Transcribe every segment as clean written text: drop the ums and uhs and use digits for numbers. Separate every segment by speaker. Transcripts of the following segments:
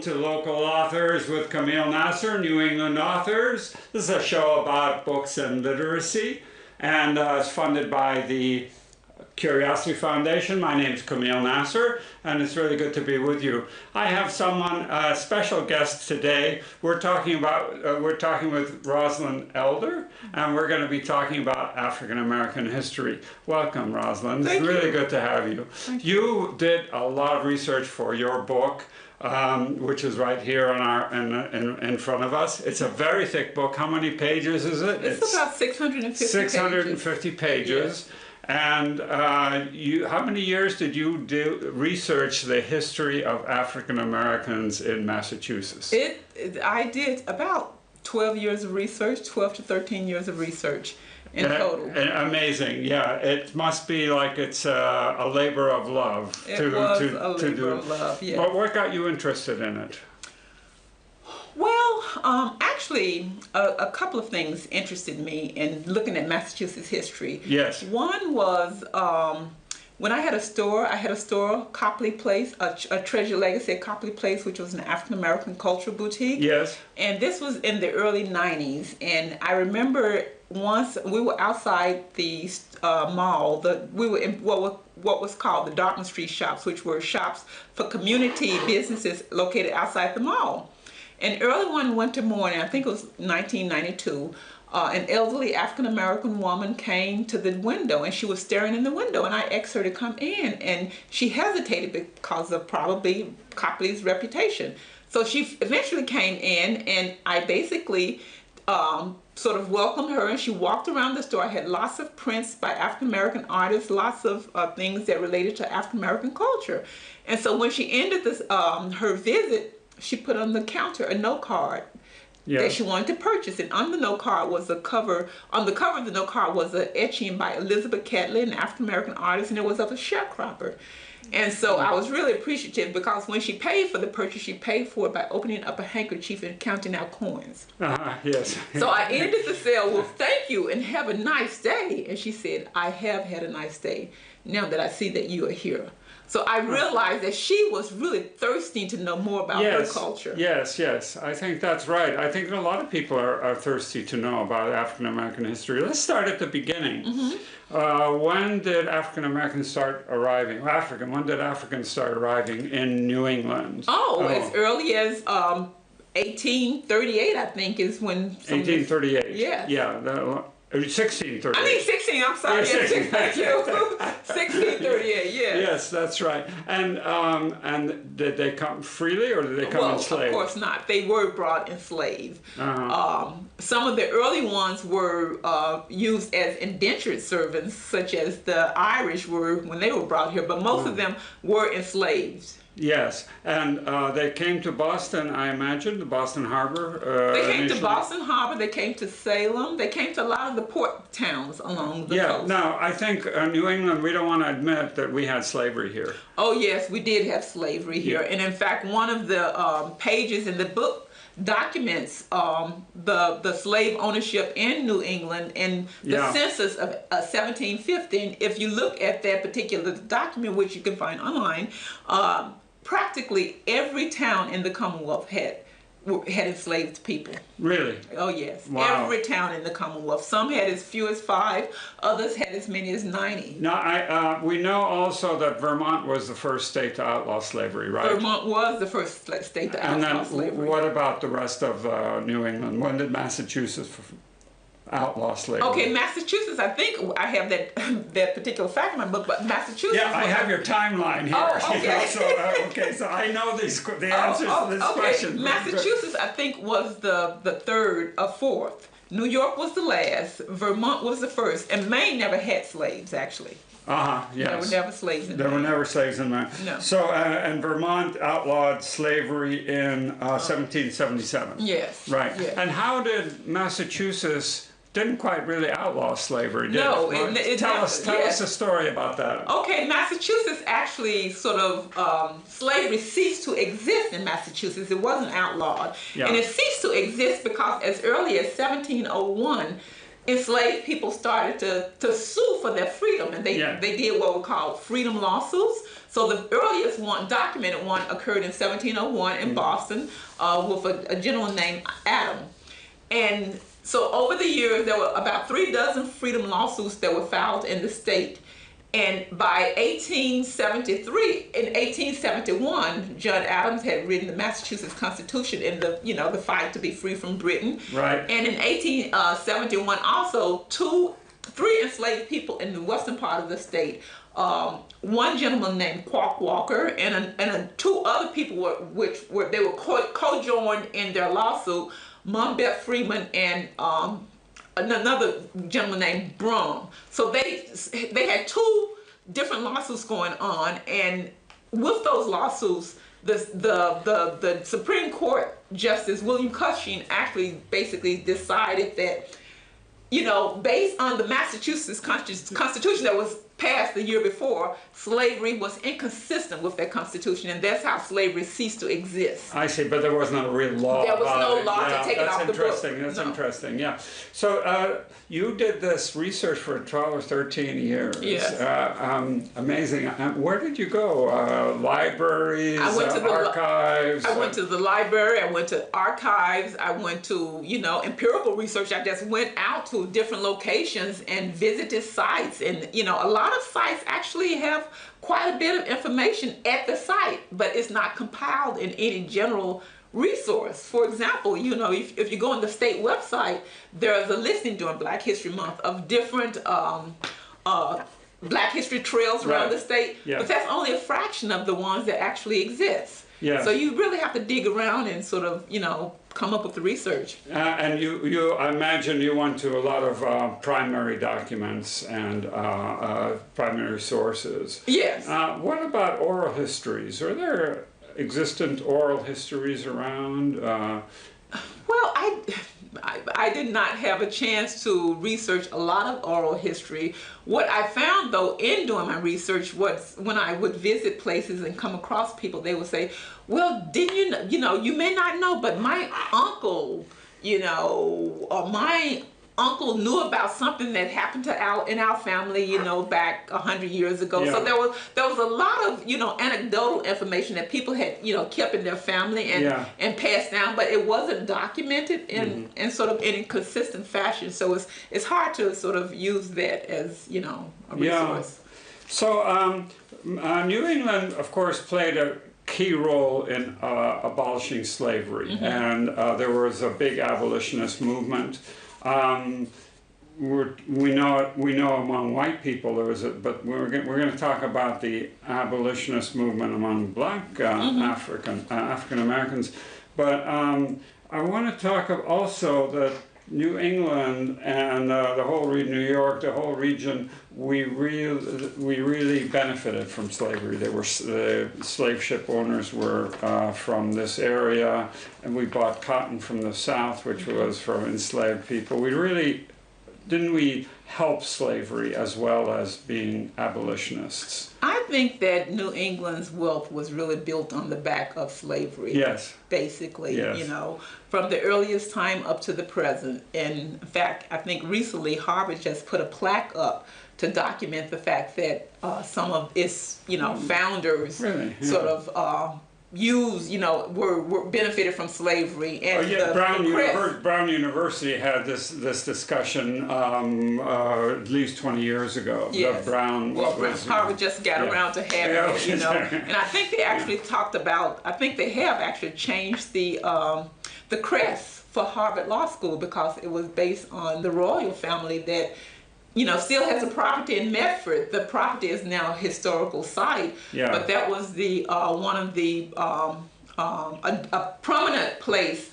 Speaker 1: to Local Authors with Kameel Nasr, New England Authors. This is a show about books and literacy, and it's funded by the Curiosity Foundation. My name is Kameel Nasr, and it's really good to be with you. I have someone, a special guest today. We're talking with Rosalyn Elder, and we're going to be talking about African American history. Welcome, Rosalyn. It's really good to have you. You did a lot of research for your book, which is right here on in front of us. It's a very thick book. How many pages is it?
Speaker 2: It's about 650
Speaker 1: pages.
Speaker 2: Yes.
Speaker 1: And how many years did you research the history of African Americans in Massachusetts?
Speaker 2: I did about 12 years of research, 12 to 13 years of research in total.
Speaker 1: Amazing, yeah. It must be like it's a labor of love.
Speaker 2: It was a labor of love, yeah.
Speaker 1: What got you interested in it?
Speaker 2: Well, actually, a couple of things interested me in looking at Massachusetts history.
Speaker 1: Yes.
Speaker 2: One was when I had a store, Copley Place, a Treasure Legacy at Copley Place, which was an African-American cultural boutique.
Speaker 1: Yes.
Speaker 2: And this was in the early 90s. And I remember once we were outside the mall, we were in what was called the Dartmouth Street shops, which were shops for community businesses located outside the mall. And early one winter morning, I think it was 1992, an elderly African-American woman came to the window and she was staring in the window, and I asked her to come in, and she hesitated because of probably Copley's reputation. So she eventually came in, and I basically sort of welcomed her, and she walked around the store. I had lots of prints by African-American artists, lots of things that related to African-American culture. And so when she ended this, her visit, she put on the counter a note card that she wanted to purchase, and on the note card was on the cover of the note card was an etching by Elizabeth Catlett, an African-American artist, and it was of a sharecropper. And so I was really appreciative, because when she paid for the purchase, she paid for it by opening up a handkerchief and counting out coins.
Speaker 1: Yes.
Speaker 2: So I ended the sale with, "Thank you and have a nice day." And she said, "I have had a nice day now that I see that you are here." So I realized that she was really thirsty to know more about her culture.
Speaker 1: Yes, yes. I think that's right. I think a lot of people are thirsty to know about African American history. Let's start at the beginning. When did African Americans start arriving? When did Africans start arriving in New England?
Speaker 2: As early as 1838, I think, is when.
Speaker 1: 1838.
Speaker 2: Yeah.
Speaker 1: 1638.
Speaker 2: I mean 16, I'm sorry.
Speaker 1: Yeah, 16.
Speaker 2: Thank you. 1638, yeah.
Speaker 1: Yes, that's right. And did they come freely, or did they come enslaved?
Speaker 2: Of course not. They were brought enslaved. Some of the early ones were used as indentured servants, such as the Irish were when they were brought here, but most of them were enslaved.
Speaker 1: Yes, and they came to Boston, I imagine, the Boston Harbor.
Speaker 2: They came to Boston Harbor, they came to Salem, they came to a lot of the port towns along the coast.
Speaker 1: Now, I think New England, we don't want to admit that we had slavery here.
Speaker 2: Oh yes, we did have slavery here, and in fact, one of the pages in the book documents the slave ownership in New England in the census of 1750. And if you look at that particular document, which you can find online, practically every town in the Commonwealth had enslaved people.
Speaker 1: Really?
Speaker 2: Oh yes.
Speaker 1: Wow.
Speaker 2: Every town in the Commonwealth. Some had as few as 5, others had as many as 90.
Speaker 1: Now, we know also that Vermont was the first state to outlaw slavery, right?
Speaker 2: Vermont was the first state to outlaw slavery.
Speaker 1: And then what about the rest of New England? When did Massachusetts outlaw slavery?
Speaker 2: Okay, Massachusetts, I think I have that particular fact in my book, but Massachusetts...
Speaker 1: Yeah, I have your timeline here.
Speaker 2: Oh, okay.
Speaker 1: So I know the answers to this question.
Speaker 2: Massachusetts, I think, was the third or fourth. New York was the last, Vermont was the first, and Maine never had slaves, actually.
Speaker 1: Yes.
Speaker 2: There were never slaves in Maine.
Speaker 1: There were never slaves in Maine.
Speaker 2: No.
Speaker 1: So, and Vermont outlawed slavery in 1777.
Speaker 2: Yes.
Speaker 1: Right.
Speaker 2: Yes.
Speaker 1: And how did Massachusetts didn't quite really outlaw slavery, did it? Tell us a story about that.
Speaker 2: Okay, Massachusetts actually sort of, slavery ceased to exist in Massachusetts. It wasn't outlawed. And it ceased to exist because as early as 1701, enslaved people started to sue for their freedom, and they did what were called freedom lawsuits. So the earliest one, documented one, occurred in 1701 in Boston with a gentleman named Adam. And so over the years, there were about 36 freedom lawsuits that were filed in the state. And by 1871, John Adams had written the Massachusetts Constitution in the fight to be free from Britain.
Speaker 1: Right.
Speaker 2: And in 1871, also three enslaved people in the western part of the state. One gentleman named Quack Walker and two other people they were co-joined in their lawsuit, Mumbet Freeman and another gentleman named Brum. So they had two different lawsuits going on, and with those lawsuits, the Supreme Court Justice William Cushing actually basically decided that, based on the Massachusetts Constitution that was passed the year before, slavery was inconsistent with that Constitution, and that's how slavery ceased to exist.
Speaker 1: I see, but there was no real law.
Speaker 2: There was no law to take it off the book.
Speaker 1: That's interesting. Yeah. So you did this research for 12 or 13 years.
Speaker 2: Yes.
Speaker 1: Amazing. Where did you go? Libraries, archives?
Speaker 2: I went to the library. I went to archives. I went to empirical research. I just went out to different locations and visited sites, and a lot of sites actually have quite a bit of information at the site, but it's not compiled in any general resource. For example, if you go on the state website, there's a listing during Black History Month of different Black history trails around the state, but that's only a fraction of the ones that actually exist.
Speaker 1: Yeah.
Speaker 2: So you really have to dig around and sort of, come up with the research.
Speaker 1: And I imagine you went to a lot of primary documents and primary sources.
Speaker 2: Yes.
Speaker 1: What about oral histories? Are there existent oral histories around?
Speaker 2: Well, I did not have a chance to research a lot of oral history. What I found, though, in doing my research was when I would visit places and come across people, they would say, well, didn't you may not know, but my uncle, or my uncle knew about something that happened in our family, back 100 years ago. Yeah. So there was a lot of, anecdotal information that people had, kept in their family and passed down, but it wasn't documented in sort of any consistent fashion. So it's hard to sort of use that as, a resource.
Speaker 1: So New England, of course, played a key role in abolishing slavery, and there was a big abolitionist movement. We know among white people there was but we're going to talk about the abolitionist movement among Black African Americans. But I want to talk also that New England and the whole New York, the whole region, we really benefited from slavery. The slave ship owners were from this area, and we bought cotton from the South, which was from enslaved people. Didn't we help slavery as well as being abolitionists?
Speaker 2: I think that New England's wealth was really built on the back of slavery.
Speaker 1: Yes.
Speaker 2: Basically,
Speaker 1: yes.
Speaker 2: From the earliest time up to the present. And in fact, I think recently Harvard just put a plaque up to document the fact that some of its, founders
Speaker 1: really? Yeah.
Speaker 2: sort of were benefited from slavery. And
Speaker 1: Brown University had this discussion at least 20 years ago.
Speaker 2: Yes. Harvard just got around to having it, And I think they actually talked about, they have actually changed the crest for Harvard Law School because it was based on the royal family that still has a property in Medford. The property is now a historical site, but that was the one of the a prominent place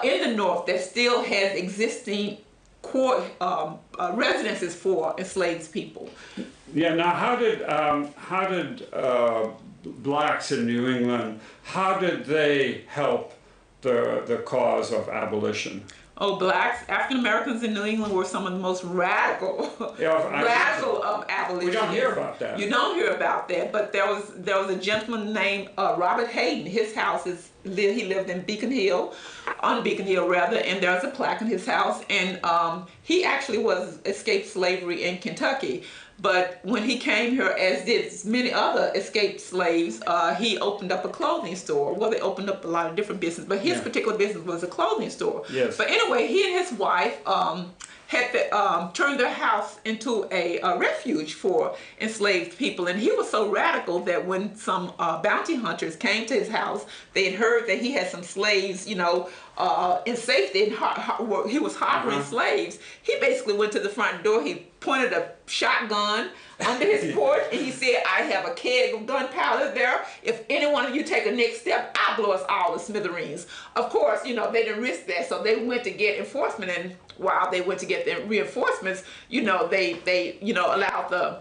Speaker 2: in the North that still has existing core residences for enslaved people.
Speaker 1: Yeah. Now, how did Blacks in New England? How did they help the cause of abolition?
Speaker 2: Oh, Blacks, African Americans in New England were some of the most radical of abolitionists.
Speaker 1: We don't hear about that.
Speaker 2: You don't hear about that, but there was a gentleman named Robert Hayden. His house is he lived in Beacon Hill, on Beacon Hill rather, and there's a plaque in his house. And he actually was escaped slavery in Kentucky. But when he came here, as did many other escaped slaves, he opened up a clothing store. Well, they opened up a lot of different business, but his particular business was a clothing store.
Speaker 1: Yes.
Speaker 2: But anyway, he and his wife had turned their house into a refuge for enslaved people. And he was so radical that when some bounty hunters came to his house, they had heard that he had some slaves, you know, in safety, and he was harboring slaves. He basically went to the front door, he pointed a shotgun under his porch, and he said, I have a keg of gunpowder there. If any one of you take a next step, I'll blow us all to smithereens. Of course, you know, they didn't risk that, so they went to get enforcement, and while they went to get the reinforcements, you know, they you know, allowed the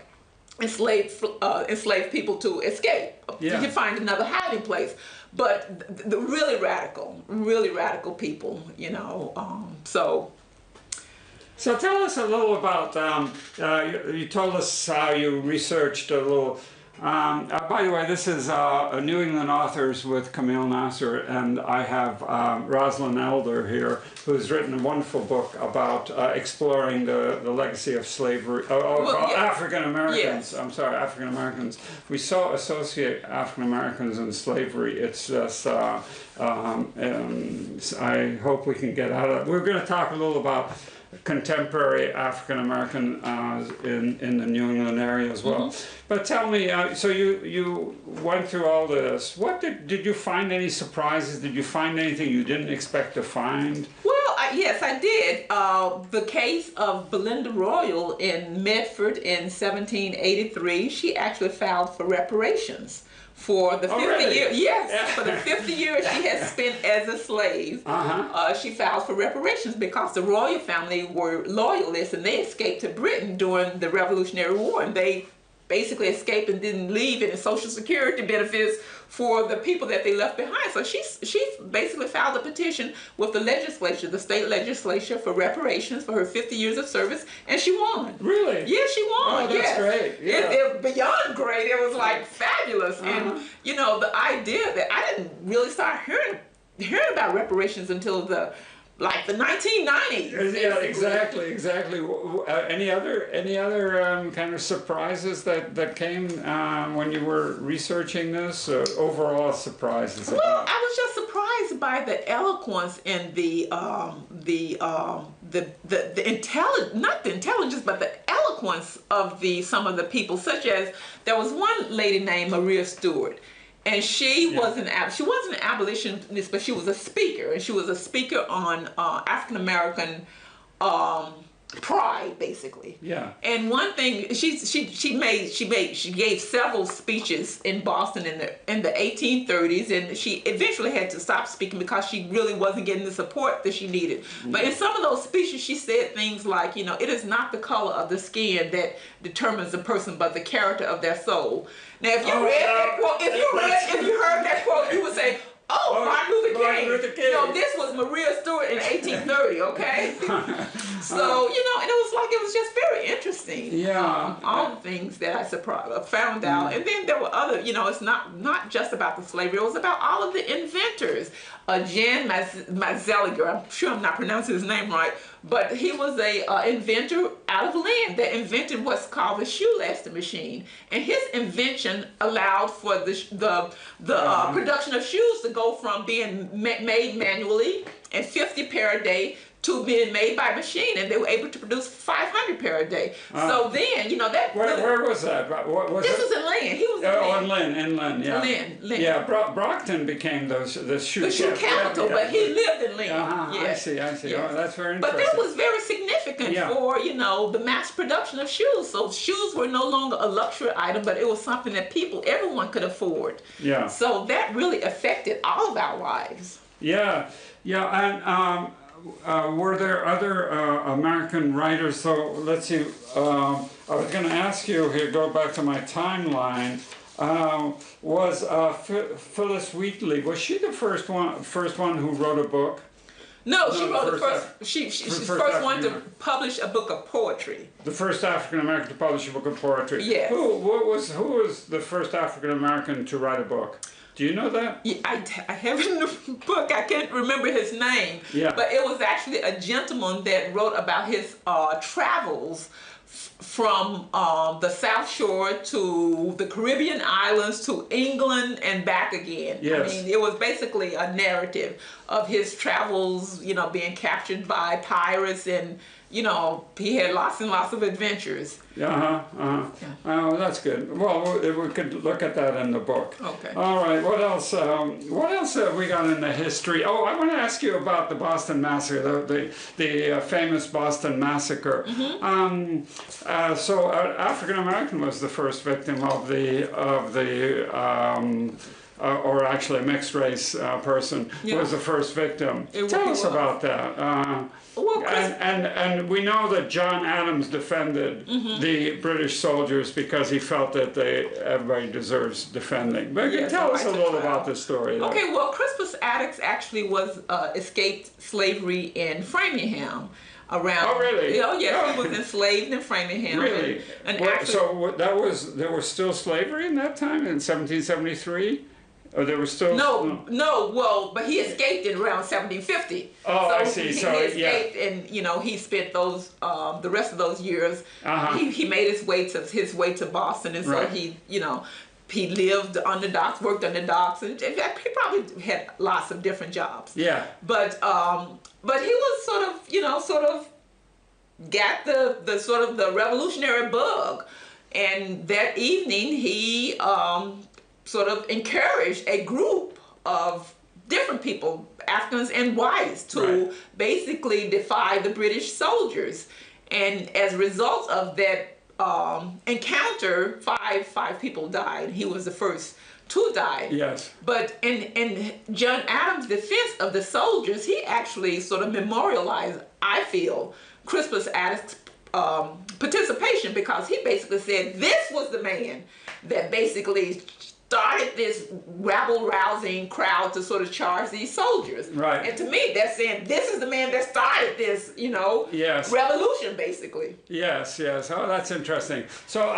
Speaker 2: enslaved people to escape, to find another hiding place. But the really radical people, you know, so
Speaker 1: tell us a little about, you told us how you researched a little, by the way, this is New England Authors with Kameel Nasr, and I have Rosalyn Elder here, who's written a wonderful book about exploring the legacy of slavery, African Americans.
Speaker 2: Yes.
Speaker 1: I'm sorry, African Americans. We so associate African Americans and slavery. It's just, I hope we can get out of it. We're going to talk a little about contemporary African American in the New England area as well. But tell me, so you went through all this. What did you find any surprises? Did you find anything you didn't expect to find?
Speaker 2: Well, yes, I did. The case of Belinda Royal in Medford in 1783, she actually filed for reparations. For the 50 years, for the 50 years she had spent as a slave, she filed for reparations because the royal family were loyalists and they escaped to Britain during the Revolutionary War, and they basically escaped and didn't leave any Social Security benefits for the people that they left behind. So she basically filed a petition with the legislature, the state legislature, for reparations for her 50 years of service, and she won.
Speaker 1: Really?
Speaker 2: Yeah, she won.
Speaker 1: Oh, that's great. Yeah.
Speaker 2: It beyond great. It was like fabulous. And you know, the idea that I didn't really start hearing about reparations until the 1990s.
Speaker 1: Yeah, exactly. Any other kind of surprises that came when you were researching this? Overall surprises?
Speaker 2: Well, I was just surprised by the eloquence and the intelligence, not the intelligence, but the eloquence of some of the people. Such as there was one lady named Maria Stewart. And she wasn't an abolitionist, but she was a speaker, and she was a speaker on African American pride, basically.
Speaker 1: Yeah.
Speaker 2: And one thing she gave several speeches in Boston in the 1830s, and she eventually had to stop speaking because she really wasn't getting the support that she needed. But in some of those speeches, she said things like, you know, it is not the color of the skin that determines a person, but the character of their soul. Now, if you read that quote, if you heard that quote, you would say, oh, Martin Luther King. No, this was Maria Stewart in 1830, okay? So, you know, and it was just very interesting.
Speaker 1: Yeah.
Speaker 2: All the things that I found out. And then there were other, you know, it's not just about the slavery, it was about all of the inventors. Jan Massacre, I'm sure I'm not pronouncing his name right, but he was a inventor out of Lynn that invented what's called the shoelaster machine. And his invention allowed for the production of shoes to go from being made manually and 50 pair a day to being made by machine, and they were able to produce 500 pair a day. So then, you know, that...
Speaker 1: Where was that?
Speaker 2: This was in Lynn. He was in Lynn.
Speaker 1: In Lynn, yeah.
Speaker 2: Lynn.
Speaker 1: Yeah, Brockton became the shoe
Speaker 2: capital, but he lived in Lynn.
Speaker 1: Yes. I see.
Speaker 2: Yes.
Speaker 1: Oh, that's very interesting.
Speaker 2: But that was very significant for, you know, the mass production of shoes. So shoes were no longer a luxury item, but it was something that everyone could afford.
Speaker 1: Yeah.
Speaker 2: So that really affected all of our lives.
Speaker 1: Yeah, and... were there other American writers? So let's see. I was going to ask you here. Go back to my timeline. Was Phyllis Wheatley? Was she the first one who wrote a book?
Speaker 2: No, she wrote the first. She's the first one to publish a book of poetry.
Speaker 1: The first African American to publish a book of poetry.
Speaker 2: Yes.
Speaker 1: Who was the first African American to write a book? Do you know that?
Speaker 2: Yeah, I have it in the book. I can't remember his name.
Speaker 1: Yeah.
Speaker 2: But it was actually a gentleman that wrote about his travels from the South Shore to the Caribbean islands to England and back again.
Speaker 1: Yes.
Speaker 2: I mean, it was basically a narrative of his travels, you know, being captured by pirates, and, you know, he had lots and lots of adventures.
Speaker 1: Yeah. Oh, that's good. Well, we could look at that in the book.
Speaker 2: Okay.
Speaker 1: All right. What else? What else have we got in the history? Oh, I want to ask you about the Boston Massacre, the famous Boston Massacre. So, African American was the first victim of or actually a mixed race person was the first victim. Tell us about that.
Speaker 2: Well,
Speaker 1: and we know that John Adams defended the British soldiers because he felt that everybody deserves defending. But tell us a little about this story.
Speaker 2: Okay, well, Crispus Attucks actually was escaped slavery in Framingham. Around.
Speaker 1: Oh, really?
Speaker 2: Oh, yes, he was enslaved in Framingham.
Speaker 1: Really? So there was still slavery in that time, in 1773? Or there was still...
Speaker 2: No, well, but he escaped in around 1750.
Speaker 1: Oh,
Speaker 2: so
Speaker 1: I see.
Speaker 2: He escaped, and, you know, he spent those, the rest of those years, he made his way to Boston, and so he, you know, he lived on the docks, worked on the docks, and in fact, he probably had lots of different jobs.
Speaker 1: Yeah.
Speaker 2: But he was sort of got the sort of the revolutionary bug, and that evening he sort of encouraged a group of different people, Africans and whites, to basically defy the British soldiers. And as a result of that encounter, five people died. He was the first to die. Yes. But in John Adams' defense of the soldiers, he actually sort of memorialized, I feel, Crispus Attucks' participation, because he basically said this was the man that basically started this rabble-rousing crowd to sort of charge these soldiers. Right. And to me, that's saying this is the man that started this, you know, revolution, basically. Yes.
Speaker 1: Oh, that's interesting. So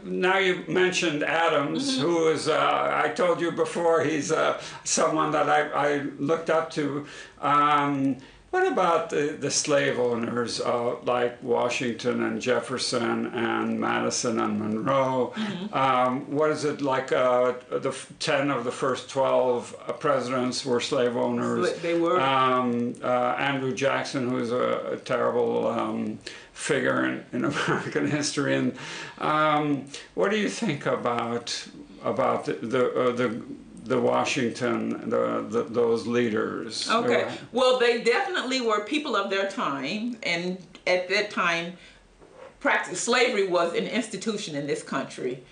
Speaker 1: now you mentioned Adams, who is, I told you before, he's someone that I looked up to. What about the slave owners like Washington and Jefferson and Madison and Monroe? What is it like? The 10 of the first 12 presidents were slave owners.
Speaker 2: They were.
Speaker 1: Andrew Jackson, who's a terrible figure in American history. And what do you think about the Washington, those leaders?
Speaker 2: Okay. Well, they definitely were people of their time, and at that time, slavery was an institution in this country.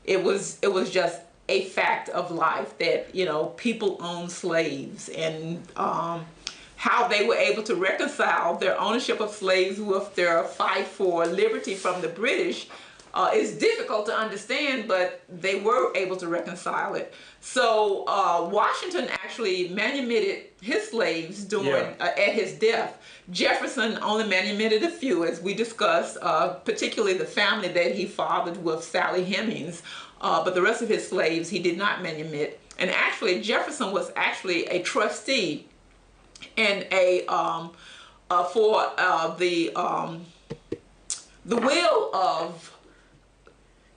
Speaker 2: It was just a fact of life that, you know, people owned slaves, and how they were able to reconcile their ownership of slaves with their fight for liberty from the British is difficult to understand, but they were able to reconcile it. So Washington actually manumitted his slaves at his death. Jefferson only manumitted a few, as we discussed, particularly the family that he fathered with Sally Hemings, but the rest of his slaves he did not manumit. And actually, Jefferson was actually a trustee and for the will of,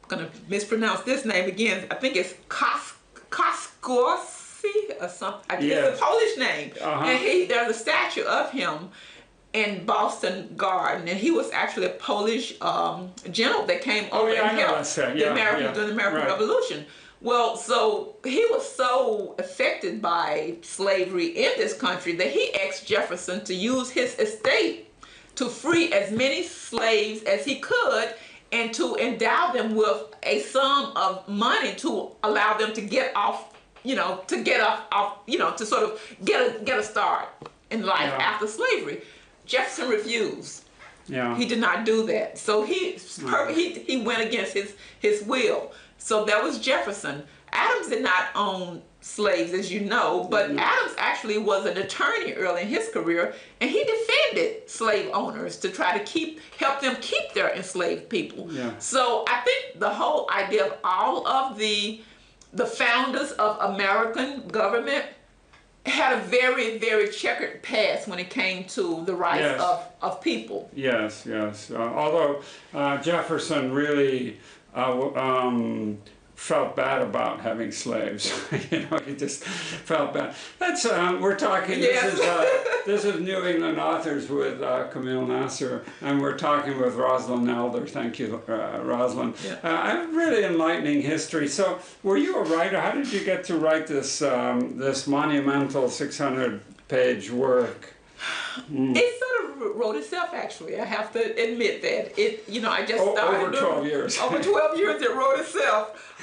Speaker 2: I'm going to mispronounce this name again, I think it's Koskorski or something. It's a Polish name. And there's a statue of him in Boston Garden, and he was actually a Polish general that came over and helped during the American Revolution. Well, so he was so affected by slavery in this country that he asked Jefferson to use his estate to free as many slaves as he could, and to endow them with a sum of money to allow them to get off, to sort of get a start in life after slavery. Jefferson refused. He did not do that. So he went against his will. So that was Jefferson. Adams did not own slaves, as you know, but Adams actually was an attorney early in his career, and he defended slave owners to try to help them keep their enslaved people. So I think the whole idea of all of the the founders of American government had a very, very checkered past when it came to the rights
Speaker 1: Yes.
Speaker 2: of people.
Speaker 1: Yes, yes. Although Jefferson really felt bad about having slaves. You know, he just felt bad. That's we're talking.
Speaker 2: Yes.
Speaker 1: This is New England Authors with Kameel Nasr, and we're talking with Rosalyn Elder. Thank you, Rosalyn.
Speaker 2: Yeah.
Speaker 1: Really enlightening history. So, were you a writer? How did you get to write this this monumental 600-page work?
Speaker 2: It sort of wrote itself, actually. I have to admit that. I just started.
Speaker 1: Over 12 years.
Speaker 2: Over 12 years, it wrote itself.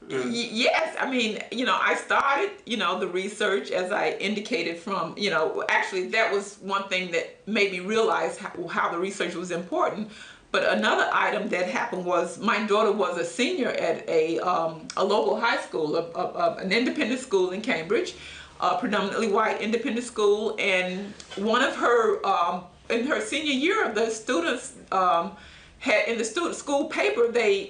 Speaker 2: Yes, I mean, I started, the research, as I indicated from, actually that was one thing that made me realize how the research was important. But another item that happened was my daughter was a senior at a local high school, an independent school in Cambridge. Predominantly white independent school, and one of her in her senior year, the students had in the school paper, they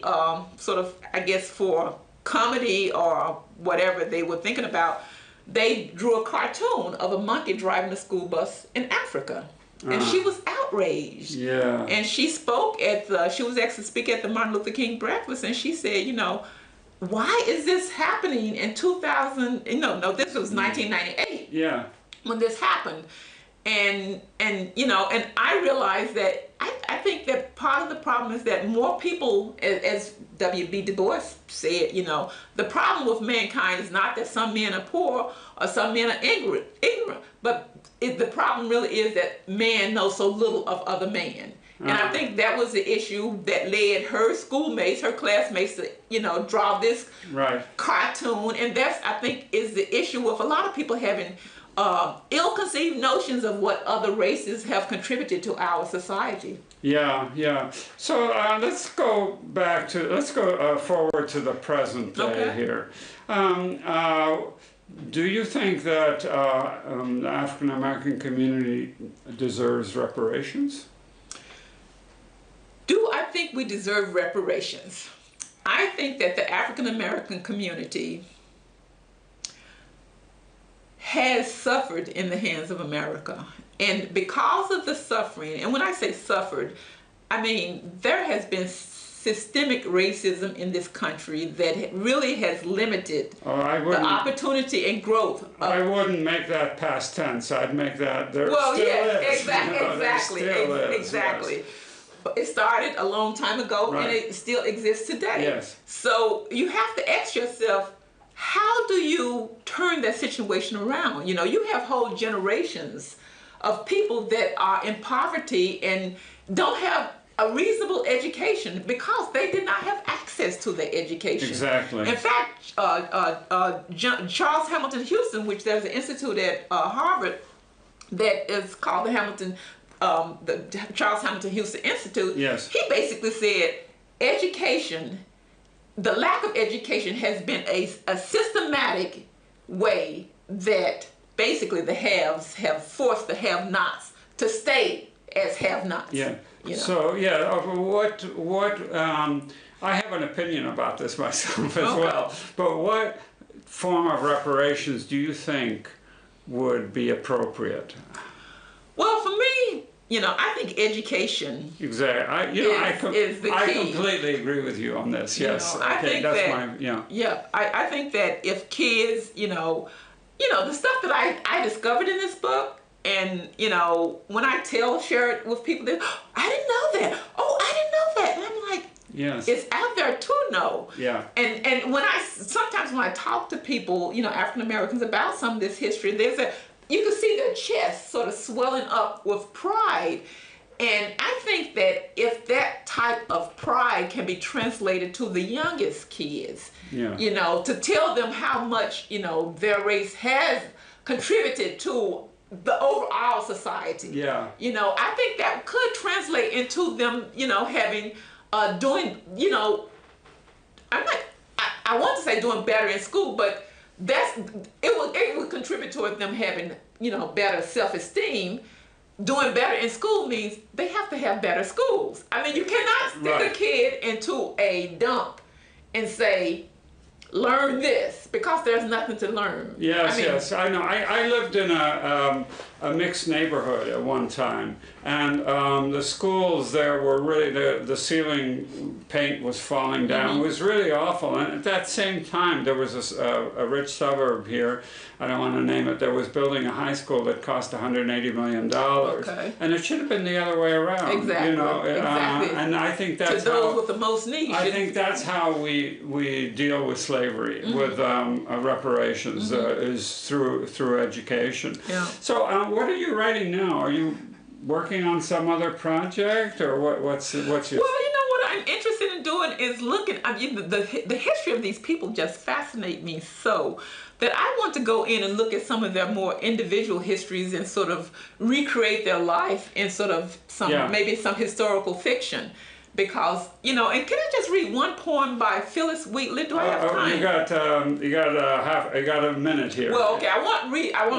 Speaker 2: sort of, I guess for comedy or whatever they were thinking about, they drew a cartoon of a monkey driving a school bus in Africa. And she was outraged.
Speaker 1: Yeah.
Speaker 2: And she spoke she was asked to speak at the Martin Luther King breakfast, and she said, why is this happening in 2000? No, this was 1998.
Speaker 1: Yeah.
Speaker 2: When this happened, and I realized that I think that part of the problem is that more people, as W.B. Du Bois said, the problem with mankind is not that some men are poor or some men are ignorant, but the problem really is that man knows so little of other man. And I think that was the issue that led her schoolmates, her classmates to, draw this cartoon. And that's, I think, is the issue with a lot of people having ill-conceived notions of what other races have contributed to our society.
Speaker 1: Yeah, yeah. So let's go forward to the present day here. Do you think that the African American community deserves reparations?
Speaker 2: Do I think we deserve reparations? I think that the African American community has suffered in the hands of America. And because of the suffering, and when I say suffered, I mean there has been systemic racism in this country that really has limited the opportunity and growth.
Speaker 1: I wouldn't make that past tense. I'd make that there
Speaker 2: well,
Speaker 1: still
Speaker 2: yes,
Speaker 1: is.
Speaker 2: Exactly. It started a long time ago, and it still exists today.
Speaker 1: Yes.
Speaker 2: So you have to ask yourself, how do you turn that situation around? You have whole generations of people that are in poverty and don't have a reasonable education because they did not have access to the education.
Speaker 1: Exactly.
Speaker 2: In fact, Charles Hamilton Houston, which there's an institute at Harvard that is called the Charles Hamilton Houston Institute.
Speaker 1: Yes.
Speaker 2: He basically said the lack of education has been a systematic way that basically the haves have forced the have-nots to stay as have-nots.
Speaker 1: Yeah. So I have an opinion about this myself as well. But what form of reparations do you think would be appropriate?
Speaker 2: Well, for me, I think education is the key.
Speaker 1: I completely agree with you on this. Yes.
Speaker 2: I think that if kids, the stuff that I discovered in this book, and when I share it with people, they, oh, I didn't know that. Oh, I didn't know that. And I'm like, yes, it's out there to know.
Speaker 1: Yeah.
Speaker 2: And sometimes when I talk to people, African Americans about some of this history, you can see their chest sort of swelling up with pride. And I think that if that type of pride can be translated to the youngest kids, to tell them how much, their race has contributed to the overall society.
Speaker 1: Yeah.
Speaker 2: I think that could translate into them, having, doing, I want to say doing better in school, but it would contribute toward them having, better self-esteem. Doing better in school means they have to have better schools. I mean, you cannot stick a kid into a dump and say, learn this, because there's nothing to learn.
Speaker 1: Yes,
Speaker 2: I mean,
Speaker 1: yes, I know. I lived in a mixed neighborhood at one time, and the schools there were really, the ceiling paint was falling down. It was really awful. And at that same time, there was a rich suburb here, I don't want to name it, that was building a high school that cost $180 million.
Speaker 2: Okay.
Speaker 1: And it should have been the other way around.
Speaker 2: Exactly.
Speaker 1: You know,
Speaker 2: Exactly.
Speaker 1: and I think that's
Speaker 2: to those
Speaker 1: how,
Speaker 2: with the most need.
Speaker 1: I think that's how we deal with slavery, with reparations, is through education.
Speaker 2: Yeah.
Speaker 1: So what are you writing now? Are you working on some other project, or what's your?
Speaker 2: Well, you know what I'm interested in doing is looking. I mean, the history of these people just fascinate me so that I want to go in and look at some of their more individual histories and sort of recreate their life in sort of some maybe some historical fiction. Because, you know, and can I just read one poem by Phyllis Wheatley? Do I have time?
Speaker 1: You got a minute here.
Speaker 2: Well, okay, I won't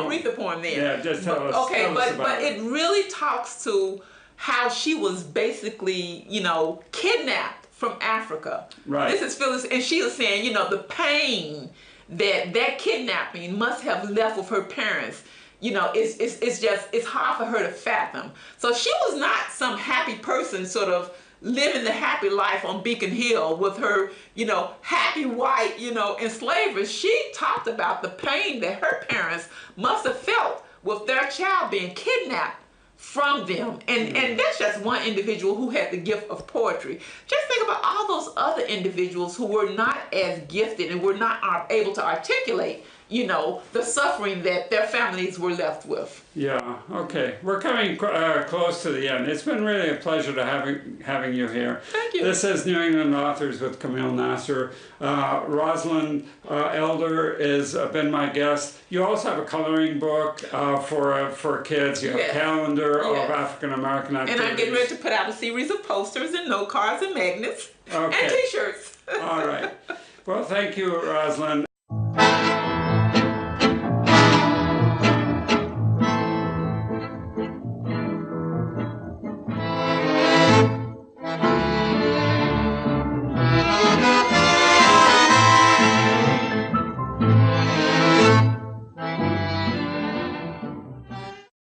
Speaker 2: read the poem then.
Speaker 1: Yeah, just tell us.
Speaker 2: Okay,
Speaker 1: tell us about
Speaker 2: but it really talks to how she was basically, you know, kidnapped from Africa.
Speaker 1: Right.
Speaker 2: This is Phyllis, and she was saying, you know, the pain that kidnapping must have left with her parents. You know, it's hard for her to fathom. So she was not some happy person, sort of living the happy life on Beacon Hill with her, you know, happy white, you know, enslavers. She talked about the pain that her parents must have felt with their child being kidnapped from them. And that's just one individual who had the gift of poetry. Just think about all those other individuals who were not as gifted and were not able to articulate, you know, the suffering that their families were left with.
Speaker 1: Yeah, okay. We're coming close to the end. It's been really a pleasure to having you here.
Speaker 2: Thank you.
Speaker 1: This is New England Authors with Kameel Nasr. Rosalyn Elder has been my guest. You also have a coloring book for kids. You have a calendar of African American activities.
Speaker 2: And I'm getting ready to put out a series of posters and note cards and magnets and T-shirts.
Speaker 1: All right. Well, thank you, Rosalyn.